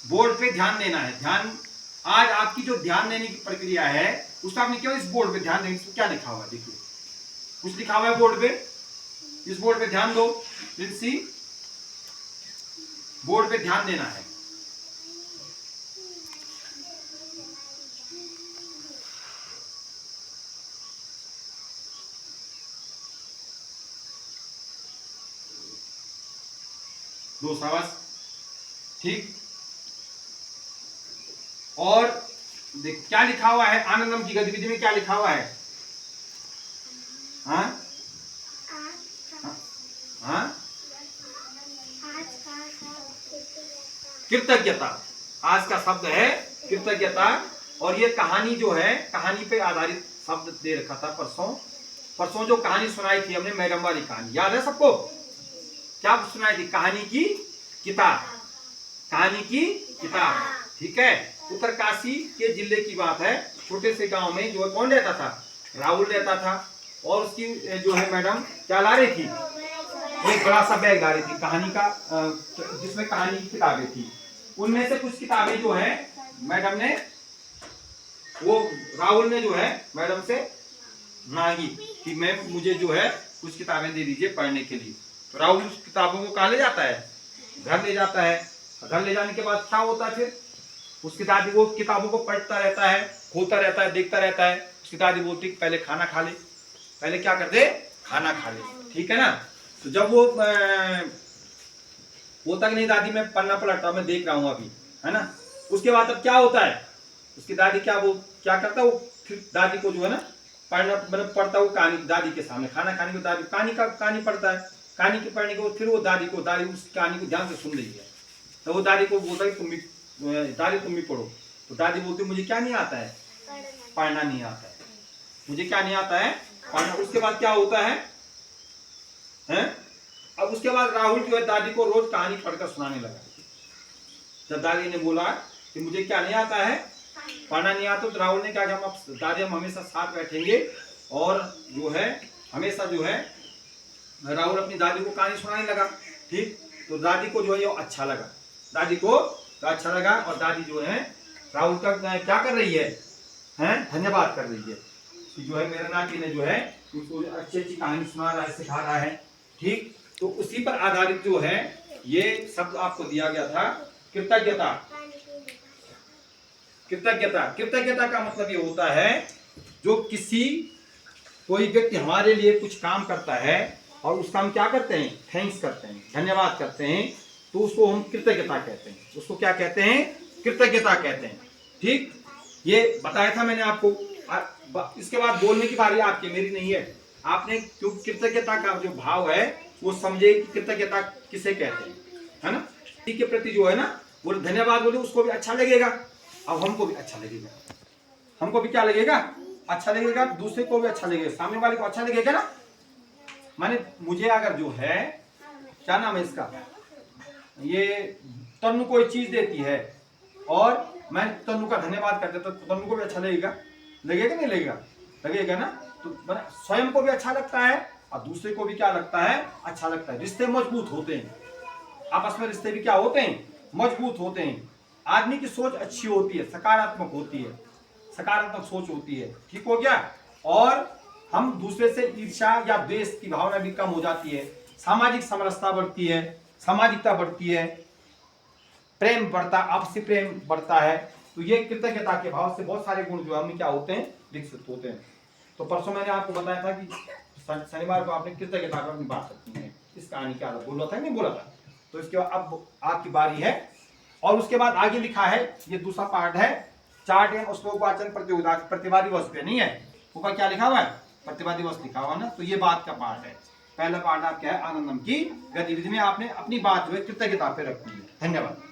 Board पे ध्यान देना है। ध्यान, आज आपकी जो ध्यान देने की प्रक्रिया है उसका आपने केवल इस बोर्ड पे ध्यान देंगे। इसमें क्या लिखा हुआ है देखिए, कुछ लिखा हुआ है बोर्ड पे, इस बोर्ड पे ध्यान दो। प्रिंसी, बोर्ड पे ध्यान देना है। दो शाबाश, ठीक। और देख क्या लिखा हुआ है, आनंदम की गतिविधि में क्या लिखा हुआ है? हाँ हाँ, कृतज्ञता। आज का शब्द है कृतज्ञता। और ये कहानी जो है, कहानी पे आधारित शब्द दे रखा था परसों जो कहानी सुनाई थी हमने, मैडम वाली कहानी याद है सबको? क्या सुनाई थी? कहानी की किताब, कहानी की किताब, ठीक है। उत्तरकाशी के जिले की बात है। छोटे से गांव में जो है कौन रहता था? राहुल रहता था। और उसकी जो है मैडम क्या ला रही थी? एक बड़ा सा बैग ला रही थी कहानी का, जिसमें कहानी की किताबें थी। उनमें से कुछ किताबें जो है मैडम ने, वो राहुल ने जो है मैडम से मांगी कि मुझे जो है कुछ किताबें दे दीजिए पढ़ने के लिए। तो राहुल उस किताबों को कहाँ ले जाता है? घर ले जाता है। घर ले जाने के बाद क्या होता है फिर? उसकी दादी वो किताबों को पढ़ता रहता है, खोलता रहता है, देखता रहता है। उसकी दादी बोलती पहले खाना खा ले। पहले क्या कर दे? खाना खा ले, ठीक है ना। तो जब वो तक नहीं दादी मैं पन्ना पलटता, मैं देख रहा हूं अभी, है ना। उसके बाद अब क्या होता है? उसकी दादी क्या करता है? वो फिर दादी को जो है ना पढ़ना, मतलब पढ़ता वो कहानी दादी के सामने, खाना खाने की दादी कहानी पढ़ता है। कहानी के पढ़ने के फिर वो दादी उस कहानी को ध्यान से सुन रही है। तो वो दादी को बोलता है दादी तुम भी पढ़ो। तो दादी बोलती मुझे क्या नहीं आता है? पढ़ना नहीं आता है। मुझे क्या नहीं आता है? पढ़ना। उसके बाद क्या होता है? अब उसके बाद राहुल जो है दादी को रोज कहानी पढ़कर सुनाने लगा। जब दादी ने बोला कि मुझे क्या नहीं आता है? पढ़ना नहीं आता, तो राहुल ने कहा कि दादी हम हमेशा साथ बैठेंगे। और जो है हमेशा जो है राहुल अपनी दादी को कहानी सुनाने लगा, ठीक। तो दादी को जो है ये अच्छा लगा, दादी को अच्छा लगा। और दादी जो है राहुल का क्या कर रही है? धन्यवाद कर रही है कि जो है मेरे नाती ने जो है उसको अच्छी अच्छी कहानी सुना रहा है, सिखा रहा है, ठीक। तो उसी पर आधारित जो है ये शब्द आपको दिया गया था, कृतज्ञता। कृतज्ञता, कृतज्ञता का मतलब ये होता है जो कोई व्यक्ति हमारे लिए कुछ काम करता है और उसका हम क्या करते हैं? थैंक्स करते हैं, धन्यवाद करते हैं, तो उसको हम कृतज्ञता कहते हैं। उसको क्या कहते हैं? कृतज्ञता कहते हैं, ठीक। ये बताया था मैंने आपको। इसके बाद बोलने की बारी आपकी, मेरी नहीं है। आपने क्योंकि कृतज्ञता का जो भाव है वो समझे कि कृतज्ञता किसे कहते हैं, है ना। किसी के प्रति जो है ना वो धन्यवाद बोले, उसको भी अच्छा लगेगा। अब हमको भी अच्छा लगेगा, हमको भी क्या लगेगा? अच्छा लगेगा। दूसरे को भी अच्छा लगेगा, सामने वाले को अच्छा लगेगा ना। माने मुझे अगर जो है क्या नाम है इसका, ये तन्नू कोई चीज देती है और मैं तन्नू का धन्यवाद कर देता, तो तन्नू को भी अच्छा लगेगा, लगेगा नहीं लगेगा? लगेगा ना। तो स्वयं को भी अच्छा लगता है और दूसरे को भी क्या लगता है? अच्छा लगता है। रिश्ते मजबूत होते हैं, आपस में रिश्ते भी क्या होते हैं? मजबूत होते हैं। आदमी की सोच अच्छी होती है, सकारात्मक होती है, सकारात्मक सोच होती है, ठीक हो गया। और हम दूसरे से ईर्ष्या या द्वेष की भावना भी कम हो जाती है, सामाजिक समरसता बढ़ती है, सामाजिकता बढ़ती है, प्रेम बढ़ता, आपसी प्रेम बढ़ता है। तो ये कृतज्ञता के भाव से बहुत सारे गुण जो हमें क्या होते हैं? विकसित होते हैं। तो परसों मैंने आपको बताया था कि शनिवार को आपने कृतज्ञता पर अपनी बात रखनी है। इस कहानी क्या बोला था, नहीं बोला था? तो इसके बाद अब आपकी बारी है। और उसके बाद आगे लिखा है, ये दूसरा पार्ट है, चार्ट एवं श्लोक वाचन प्रतियोगिता, प्रतिभा दिवस पे नहीं है, ऊपर क्या लिखा हुआ है? प्रतिभा दिवस लिखा हुआ ना। तो ये बात का पार्ट है। पहला पार्ट आपका है आनंदम की गतिविधि में आपने अपनी बात जो है कृतज्ञता पे रखनी है। धन्यवाद।